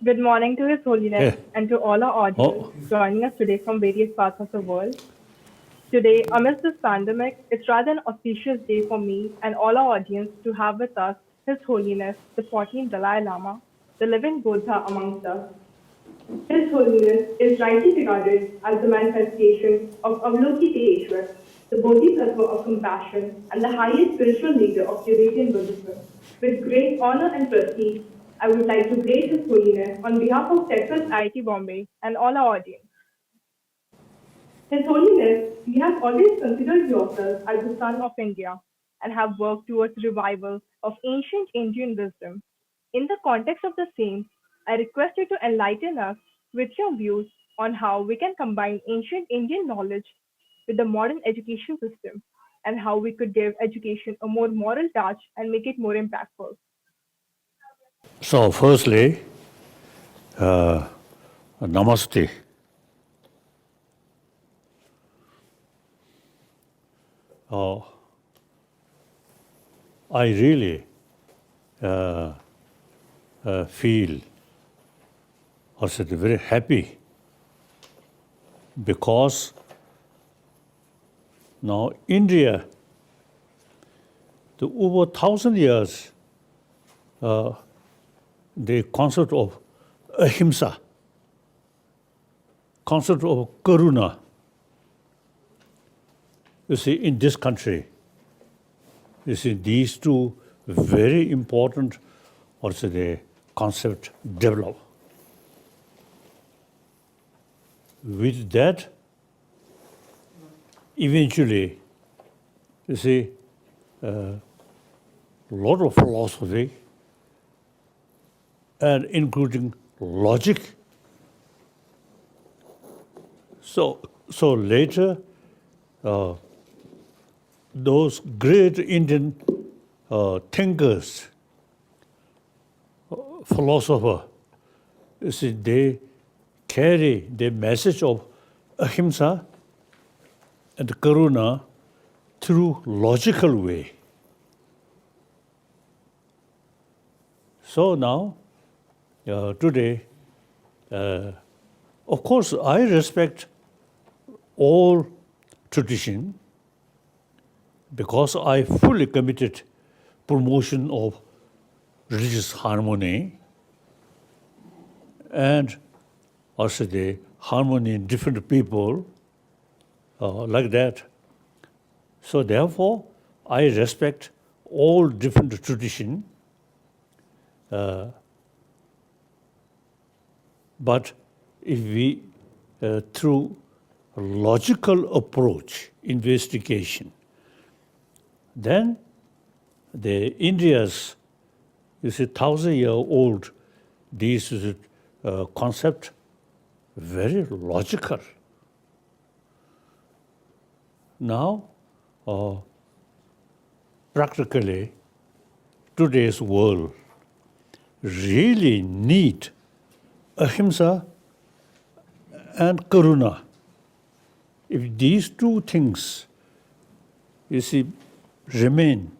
Good morning to His Holiness Hey, and to all our audience oh, joining us today from various parts of the world. Today, amidst this pandemic, it's rather an auspicious day for me and all our audience to have with us His Holiness, the 14th Dalai Lama, the living Buddha amongst us. His Holiness is rightly regarded as the manifestation of Avalokiteshvar, the Bodhisattva of compassion and the highest spiritual leader of Tibetan Buddhism. With great honor and prestige, I would like to grace His Holiness on behalf of Texas IIT Bombay and all our audience. His Holiness, you have always considered yourself as the son of India and have worked towards revival of ancient Indian wisdom. In the context of the same, I request you to enlighten us with your views on how we can combine ancient Indian knowledge with the modern education system and how we could give education a more moral touch and make it more impactful. so firstly, namaste. Oh, I really feel also very happy because now India, the over 1,000 years, the concept of ahimsa, concept of karuna, you see, in this country, you see, these two very important also the concept develop. With that, eventually, you see, a lot of philosophy and including logic. So later, those great Indian thinkers, philosophers, you see, they carry the message of ahimsa and karuna through logical way. So now, today, of course, I respect all tradition because I fully committed promotion of religious harmony and also the harmony in different people like that. So therefore, I respect all different tradition, but if we, through a logical approach, investigation, then the India's, you see, 1,000-year-old, this is concept, very logical. Now, practically, today's world really need ahimsa and karuna. If these two things, you see, remain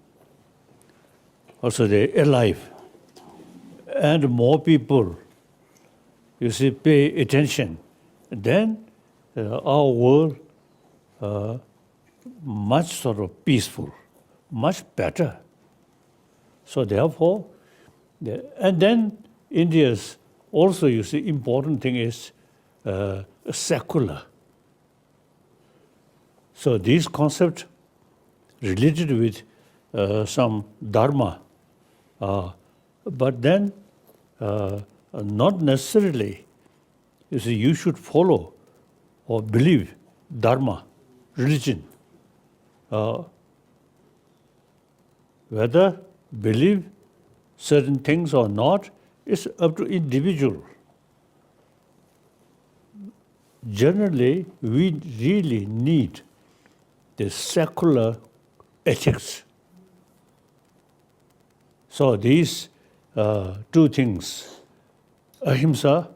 also they alive, and more people, you see, pay attention, then our world much sort of peaceful, much better. So therefore, and then India's also, you see, important thing is secular. So these concepts related with some dharma, but then not necessarily, you see, you should follow or believe dharma, religion. Whether believe certain things or not is up to individual. Generally, we really need the secular ethics. So these two things, ahimsa,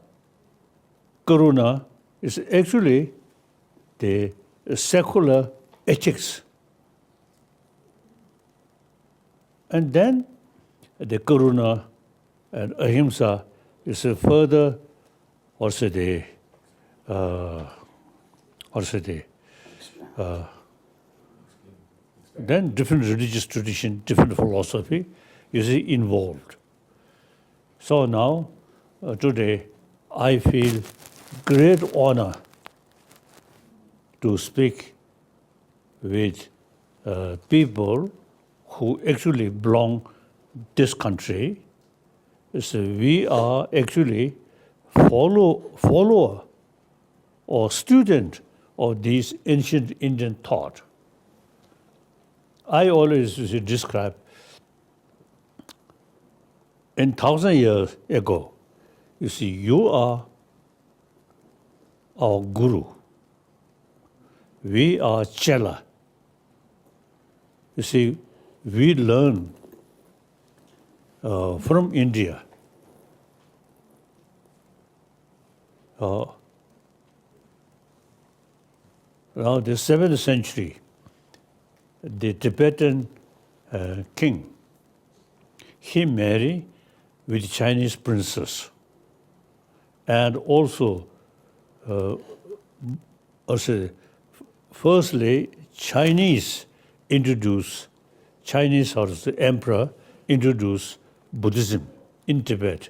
karuna, is actually the secular ethics. And then the karuna and ahimsa, is a further, also the, also the, then different religious tradition, different philosophy is involved. So now, today, I feel great honor to speak with people who actually belong this country. So we are actually follower or student of this ancient Indian thought. I always describe in 1,000 years ago, you see, you are our guru. We are chela. You see, we learn from India. Now, the 7th century, the Tibetan king, he married with Chinese princess. And also, firstly, Chinese emperor introduced Buddhism in Tibet.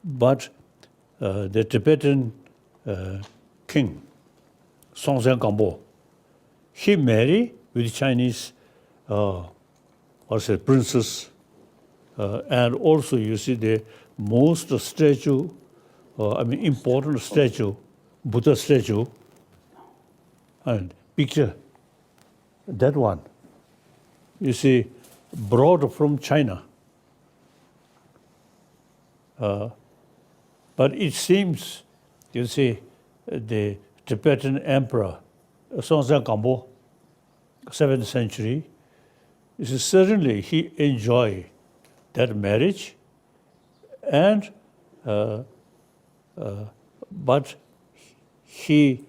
But the Tibetan king, Songtsen Gampo, he married with Chinese princess. And also, you see the most statue, important statue, Buddha statue, and picture, that one, you see, brought from China. But it seems, you see, the Tibetan emperor, Songtsen Gampo, 7th century, certainly he enjoyed that marriage, and but he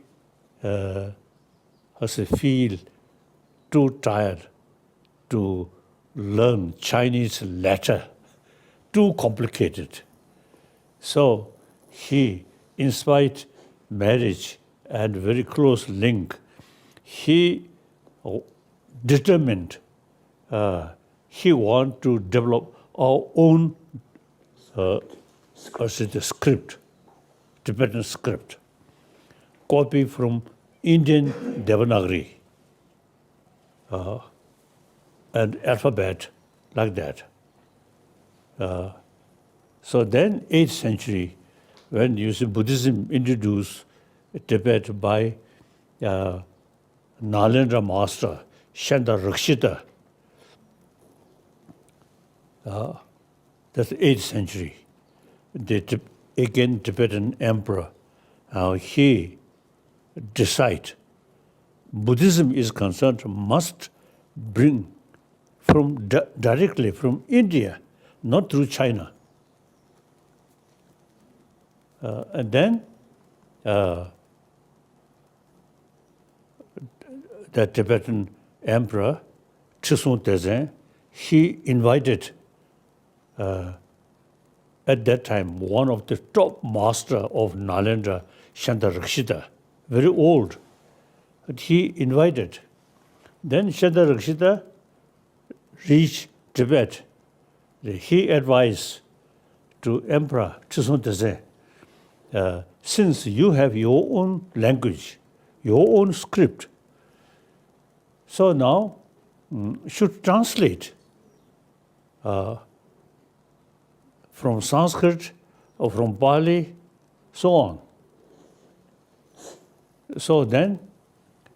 feel too tired to learn Chinese letter, too complicated. So he, in spite marriage and very close link, he determined he want to develop our own script, Tibetan script, copy from Indian Devanagari, and alphabet like that. So then, 8th century, when you see Buddhism introduced Tibet by Nalendra master, Shanta Rakshita, that's 8th century. Again, Tibetan emperor, he decide Buddhism is concerned must bring directly from India, not through China. And then the Tibetan emperor, Chisung Tezin, he invited at that time one of the top master of Nalendra, Shanta Rakshita, very old. But he invited. Then Shanta Rakshita reached Tibet. He advised to Emperor Chisung Tezin, since you have your own language, your own script, so now should translate from Sanskrit or from Pali, so on. So then,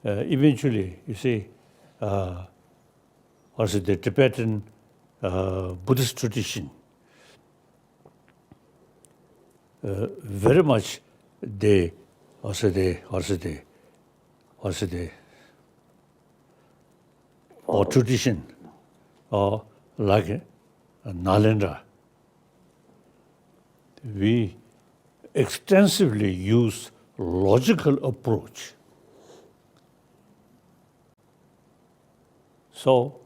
eventually, you see, also the Tibetan Buddhist tradition, very much our tradition, like Nalendra, we extensively use logical approach. So,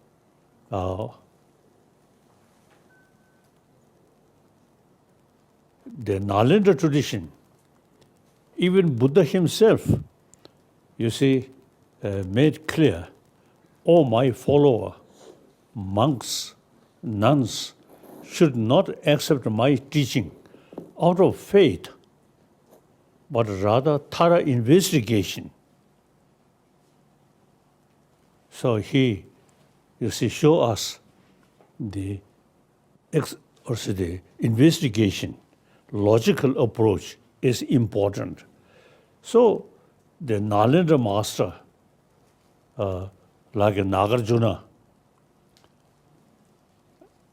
the Nalanda tradition, even Buddha himself, you see, made clear, oh, my follower, monks, nuns, should not accept my teaching out of faith, but rather thorough investigation. So he, you see, show us the investigation, logical approach is important. So the Nalanda master, like Nagarjuna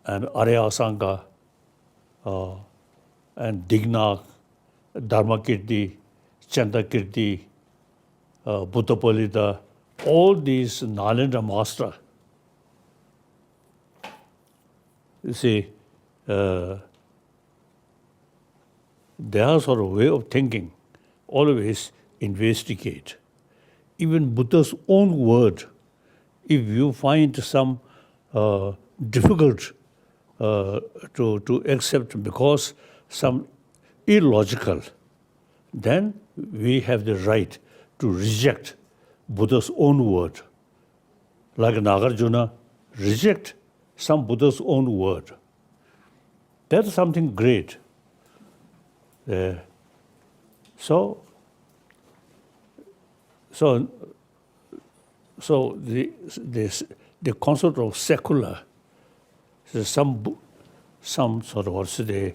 and Arya and Digna, Dharmakirti, Chandakirti, Buddhapalita, all these Nalanda master, you see, their sort of way of thinking always investigate. Even Buddha's own word, if you find some difficult to accept because some illogical, then we have the right to reject Buddha's own word. Like Nagarjuna, reject some Buddha's own word. That's something great. So the concept of secular, some sort of what's the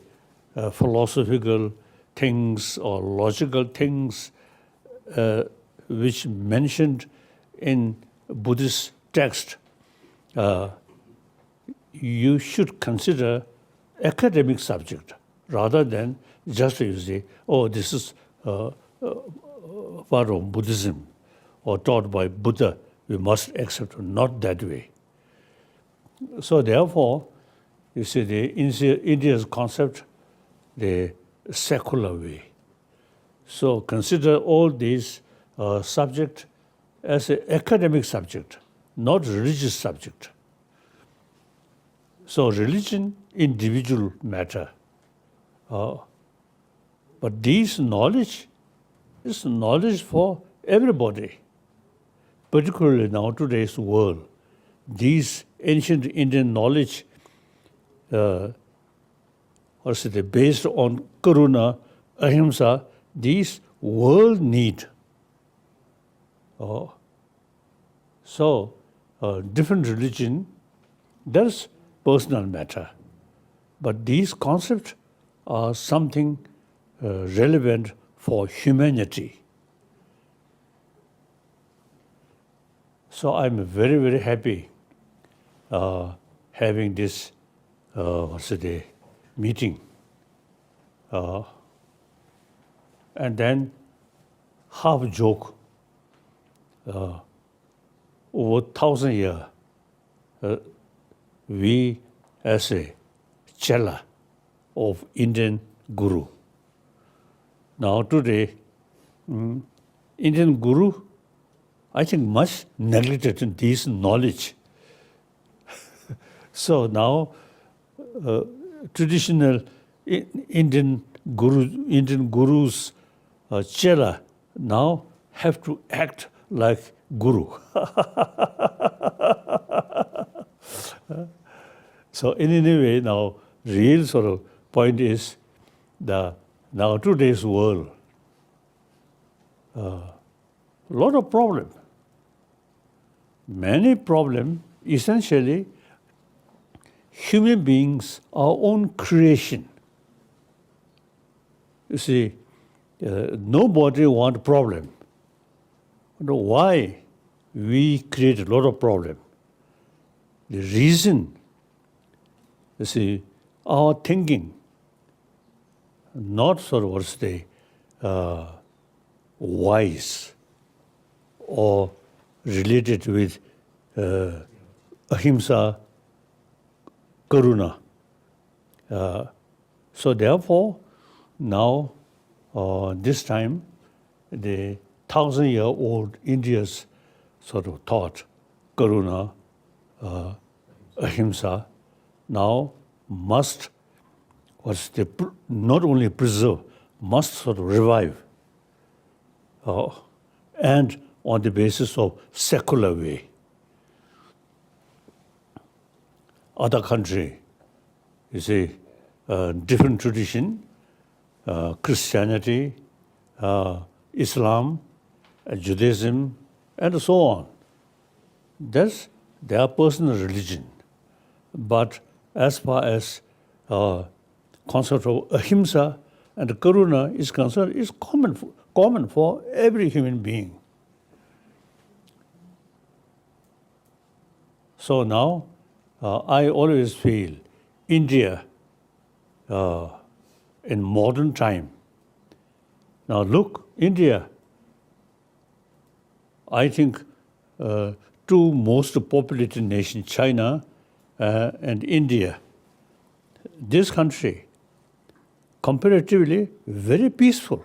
philosophical things or logical things which mentioned in Buddhist text, you should consider academic subject rather than just you say, oh, this is part of Buddhism or taught by Buddha, we must accept it. Not that way. So therefore, you see India's concept, the secular way. So consider all these subject as an academic subject, not religious subject. So religion, individual matter. But this knowledge is knowledge for everybody, particularly now today's world. These ancient Indian knowledge, based on karuna, ahimsa, these world need. So different religion, that's personal matter. But these concepts are something relevant for humanity. So I'm very, very happy having this meeting. And then half joke, over 1,000 years, we as a chela of Indian Guru. Now today, Indian Guru, I think much neglected in this knowledge. So now traditional Indian Gurus, chela, now have to act like Guru. So in any way, now real sort of point is now today's world, lot of problem. Many problem, essentially, human beings, our own creation. You see, nobody want problem. Why we create a lot of problem? The reason, you see, our thinking, not sort of wise or related with ahimsa, karuna. So therefore, now this time, the 1,000-year-old India's sort of thought, karuna, ahimsa, now must was not only preserve, must sort of revive, and on the basis of secular way. Other country, you see, different tradition, Christianity, Islam, Judaism, and so on. That's their personal religion. But as far as concept of ahimsa and karuna is concerned, it's common for every human being. So now, I always feel India in modern time. Now look, India, I think two most populated nations, China and India. This country, comparatively, very peaceful.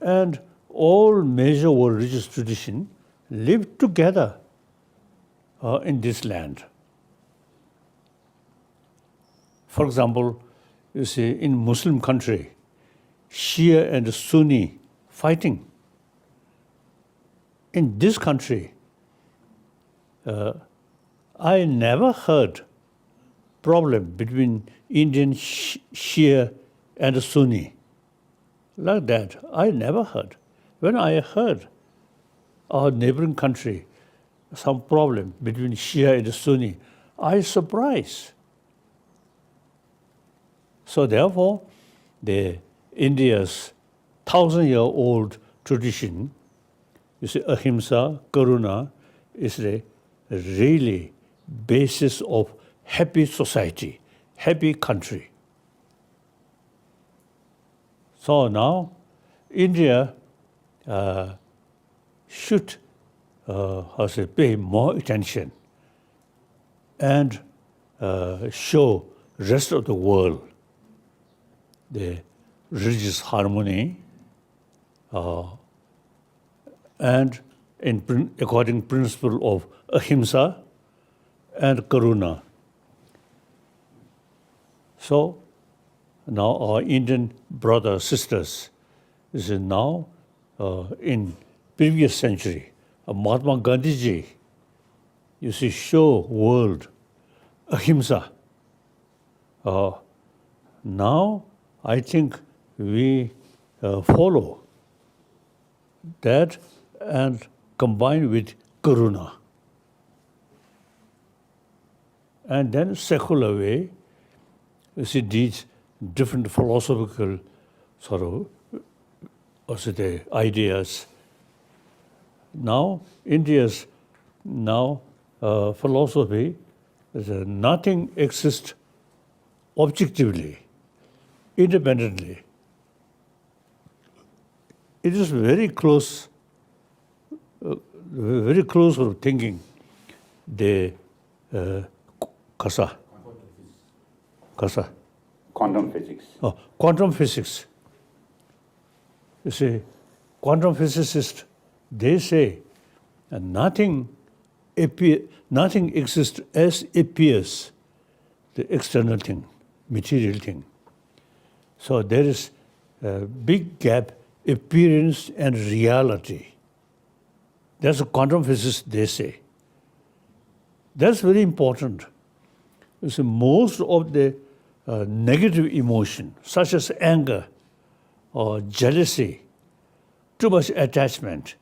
And all major world religious traditions live together in this land. For example, you see, in Muslim country, Shia and Sunni fighting. In this country, I never heard problem between Indian Shia and Sunni. Like that, I never heard. When I heard our neighboring country, some problem between Shia and Sunni, I was surprised. So therefore, the India's 1,000-year-old tradition, you see, ahimsa, karuna, is the really basis of happy society, happy country. So now, India should pay more attention and show rest of the world the religious harmony and according principle of ahimsa and karuna. So now our Indian brothers, sisters, is now in previous century, Mahatma Gandhi ji, you see, show world ahimsa. Now I think we follow that and combine with karuna. And then secular way, you see, these different philosophical sort of also the ideas. Now, India's philosophy is nothing exists objectively, independently. It is very close sort of thinking. The kasa. Quantum physics. Oh, quantum physics. You see, quantum physicists, they say nothing exists as appears, the external thing, material thing. So there is a big gap, appearance and reality. That's a quantum physicists, they say. That's very important. You see, most of the negative emotion, such as anger or jealousy, too much attachment,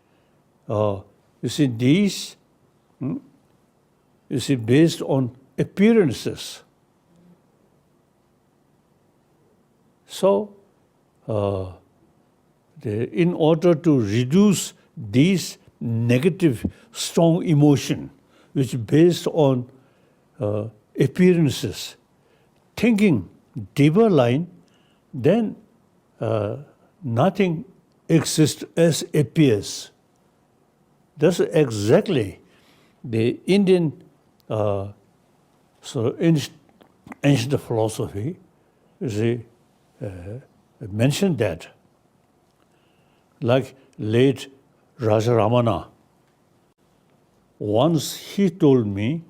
you see, these, you see, based on appearances. So, in order to reduce these negative, strong emotion, which is based on appearances, thinking deeper line, then nothing exists as appears. That's exactly the Indian ancient philosophy. You see, mentioned that. Like late Raja Ramana, once he told me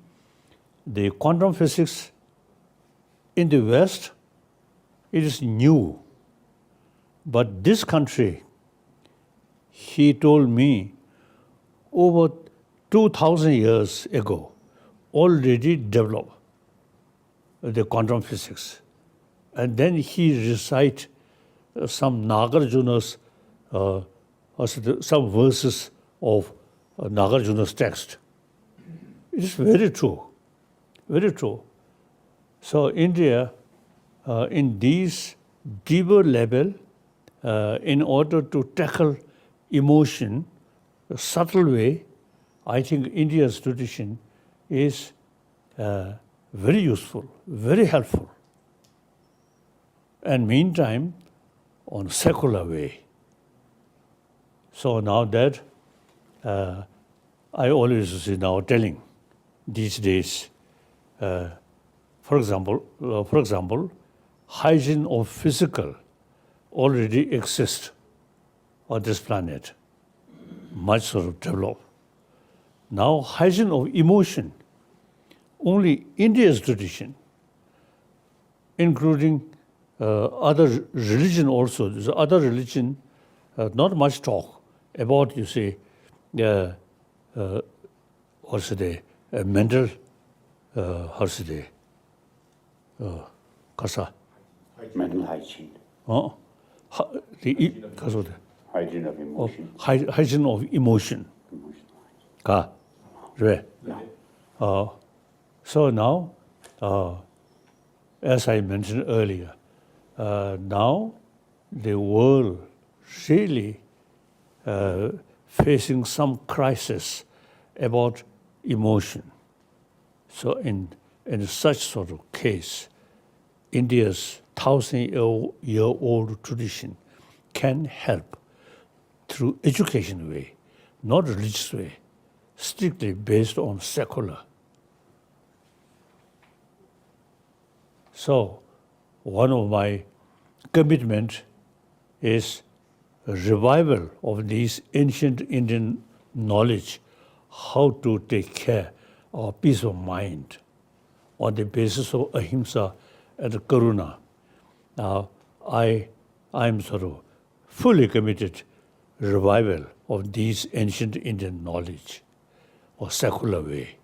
the quantum physics in the West, it is new. But this country, he told me, over 2,000 years ago, already developed the quantum physics. And then he recite some Nagarjuna's, some verses of Nagarjuna's text. It is very true, very true. So India, in these deeper level, in order to tackle emotion, a subtle way, I think India's tradition is very useful, very helpful. And meantime, on secular way. So now that I always see now telling these days, for example, hygiene of physical already exists on this planet, much sort of developed. Now hygiene of emotion, only India's tradition, including other religion also. There's other religion, not much talk about, you see, also the mental, kasa. Mental hygiene. Hygiene of emotion. Hygiene of emotion. Ka, right? So now, as I mentioned earlier, now the world really facing some crisis about emotion. So in such sort of case, India's 1,000-year-old tradition can help through education way, not religious way, strictly based on secular. So one of my commitment is a revival of these ancient Indian knowledge, how to take care of peace of mind on the basis of ahimsa and karuna. Now, I'm sort of fully committed revival of these ancient Indian knowledge or secular way.